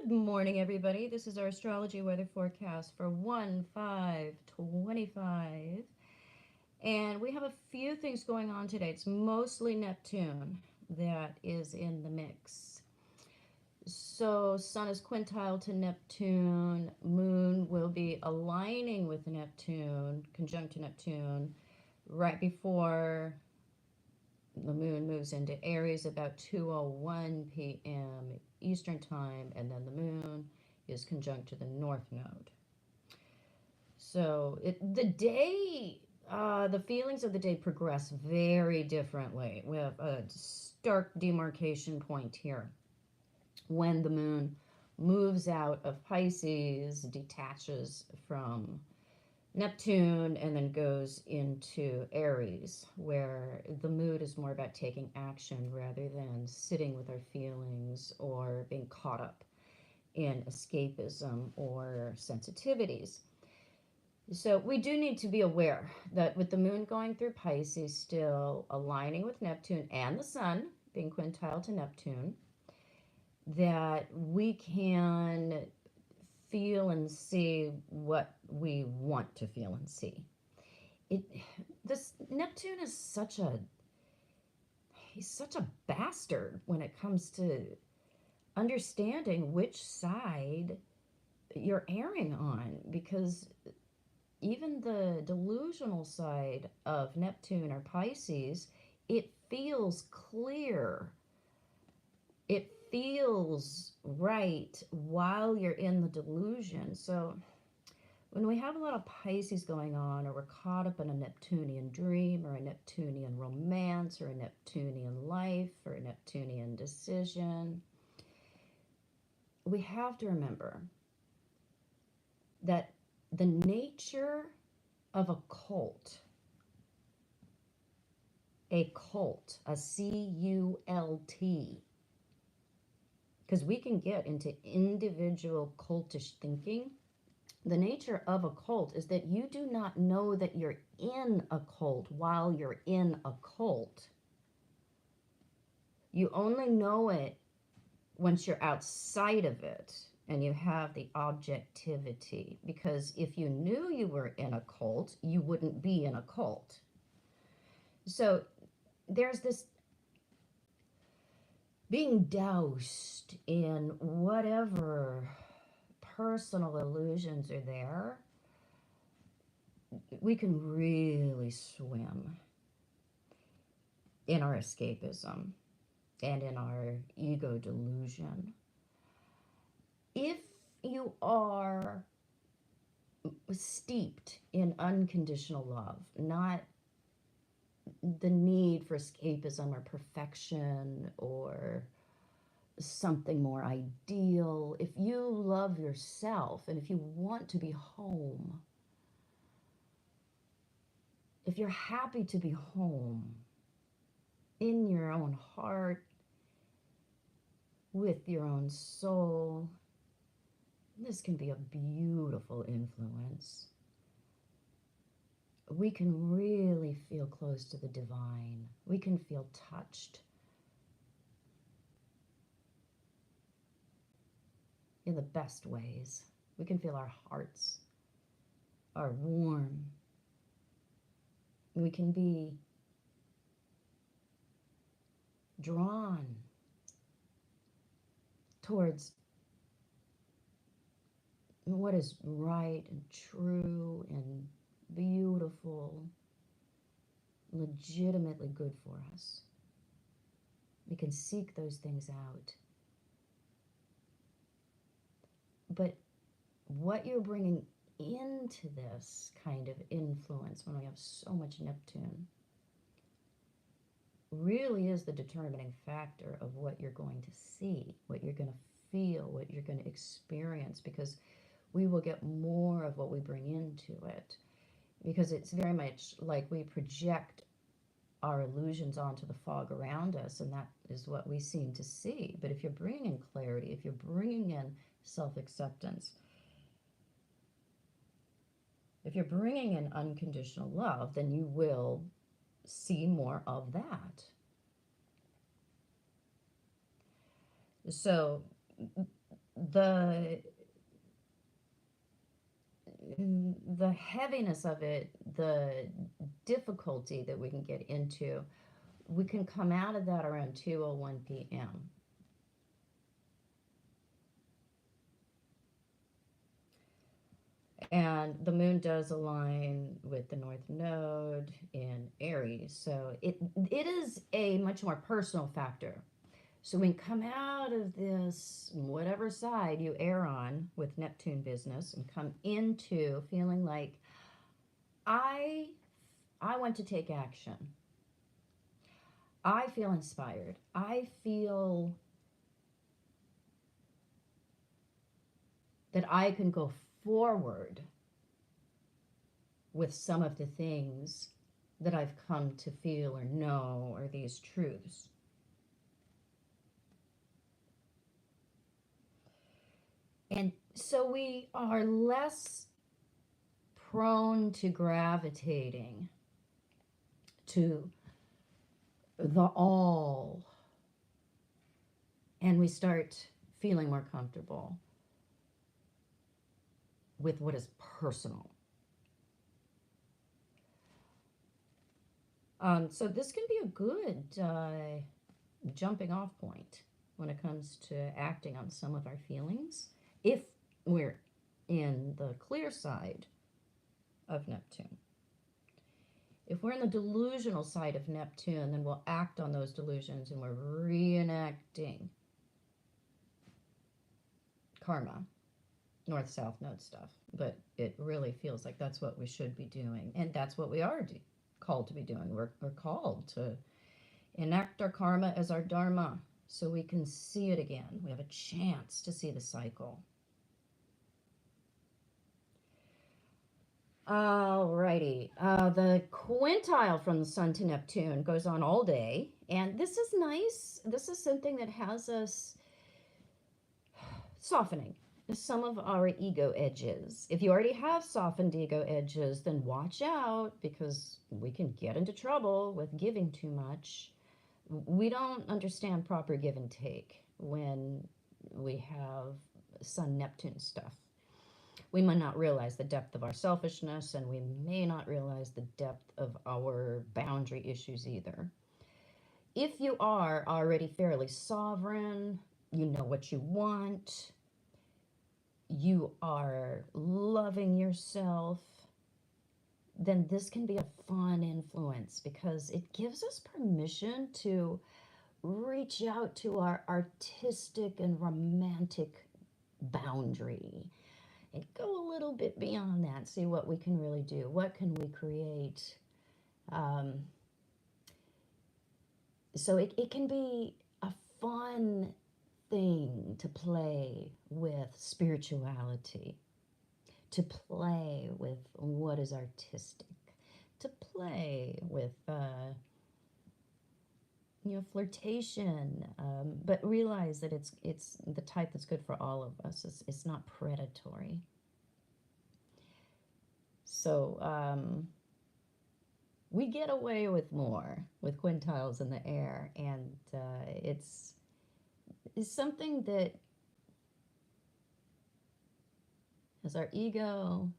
Good morning, everybody. This is our astrology weather forecast for 1/5/25. And we have a few things going on today. It's mostly Neptune that is in the mix. So, Sun is quintile to Neptune. Moon will be aligning with Neptune, conjunct to Neptune, right before the moon moves into Aries about 2:01 p.m. Eastern Time, and then the moon is conjunct to the North Node. So the feelings of the day progress very differently. We have a stark demarcation point here when the moon moves out of Pisces, detaches from Neptune, and then goes into Aries, where the mood is more about taking action rather than sitting with our feelings or being caught up in escapism or sensitivities. So we do need to be aware that with the moon going through Pisces, still aligning with Neptune and the sun being quintile to Neptune, that we can feel and see what we want to feel and see. It this Neptune is he's such a bastard when it comes to understanding which side you're erring on, because even the delusional side of Neptune or Pisces, it feels clear. It feels right while you're in the delusion. So when we have a lot of Pisces going on, or we're caught up in a Neptunian dream, or a Neptunian romance, or a Neptunian life, or a Neptunian decision, we have to remember that the nature of a cult, a C-U-L-T, because we can get into individual cultish thinking. The nature of a cult is that you do not know that you're in a cult while you're in a cult. You only know it once you're outside of it and you have the objectivity. Because if you knew you were in a cult, you wouldn't be in a cult. So there's this being doused in whatever personal illusions are there. We can really swim in our escapism and in our ego delusion. If you are steeped in unconditional love, not the need for escapism or perfection or something more ideal, if you love yourself and if you want to be home, if you're happy to be home in your own heart, with your own soul, this can be a beautiful influence. We can really feel close to the divine. We can feel touched in the best ways. We can feel our hearts are warm. We can be drawn towards what is right and true and beautiful, legitimately good for us. We can seek those things out. But what you're bringing into this kind of influence when we have so much Neptune really is the determining factor of what you're going to see, what you're going to feel, what you're going to experience, because we will get more of what we bring into it, because it's very much like we project our illusions onto the fog around us, and that is what we seem to see. But if you're bringing in clarity, if you're bringing in self-acceptance, if you're bringing in unconditional love, then you will see more of that. So the the heaviness of it, the difficulty that we can get into, we can come out of that around 2:01 p.m. And the moon does align with the North Node in Aries. So it is a much more personal factor. So we come out of this, whatever side you err on with Neptune business, and come into feeling like I I want to take action. I feel inspired. I feel that I can go forward with some of the things that I've come to feel or know, or these truths. And so we are less prone to gravitating to the all, and we start feeling more comfortable with what is personal. So this can be a good jumping off point when it comes to acting on some of our feelings if we're in the clear side of Neptune. If we're in the delusional side of Neptune, then we'll act on those delusions and we're reenacting karma, north-south node stuff. But it really feels like that's what we should be doing. And that's what we are called to be doing. We're called to enact our karma as our dharma so we can see it again. We have a chance to see the cycle. Alrighty. The quintile from the Sun to Neptune goes on all day, and this is nice. This is something that has us softening some of our ego edges. If you already have softened ego edges, then watch out, because we can get into trouble with giving too much. We don't understand proper give and take when we have Sun Neptune stuff. We may not realize the depth of our selfishness, and we may not realize the depth of our boundary issues either. If you are already fairly sovereign, you know what you want, you are loving yourself, then this can be a fun influence, because it gives us permission to reach out to our artistic and romantic boundary and go a little bit beyond that, see what we can really do. What can we create? So it can be a fun thing to play with spirituality, to play with what is artistic, to play with flirtation, but realize that it's the type that's good for all of us. It's not predatory. So we get away with more with quintiles in the air, and it's something that has our ego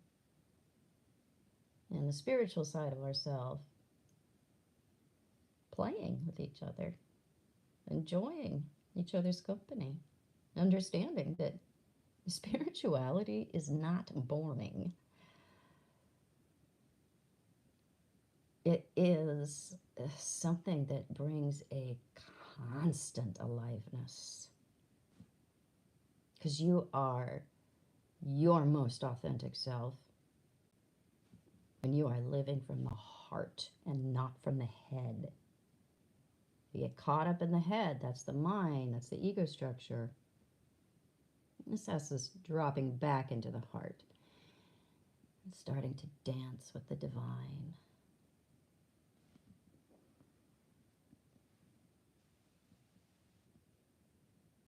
and the spiritual side of ourselves playing with each other, enjoying each other's company, understanding that spirituality is not boring. It is something that brings a constant aliveness, because you are your most authentic self when you are living from the heart and not from the head. You get caught up in the head, that's the mind, that's the ego structure. This has us dropping back into the heart and starting to dance with the divine.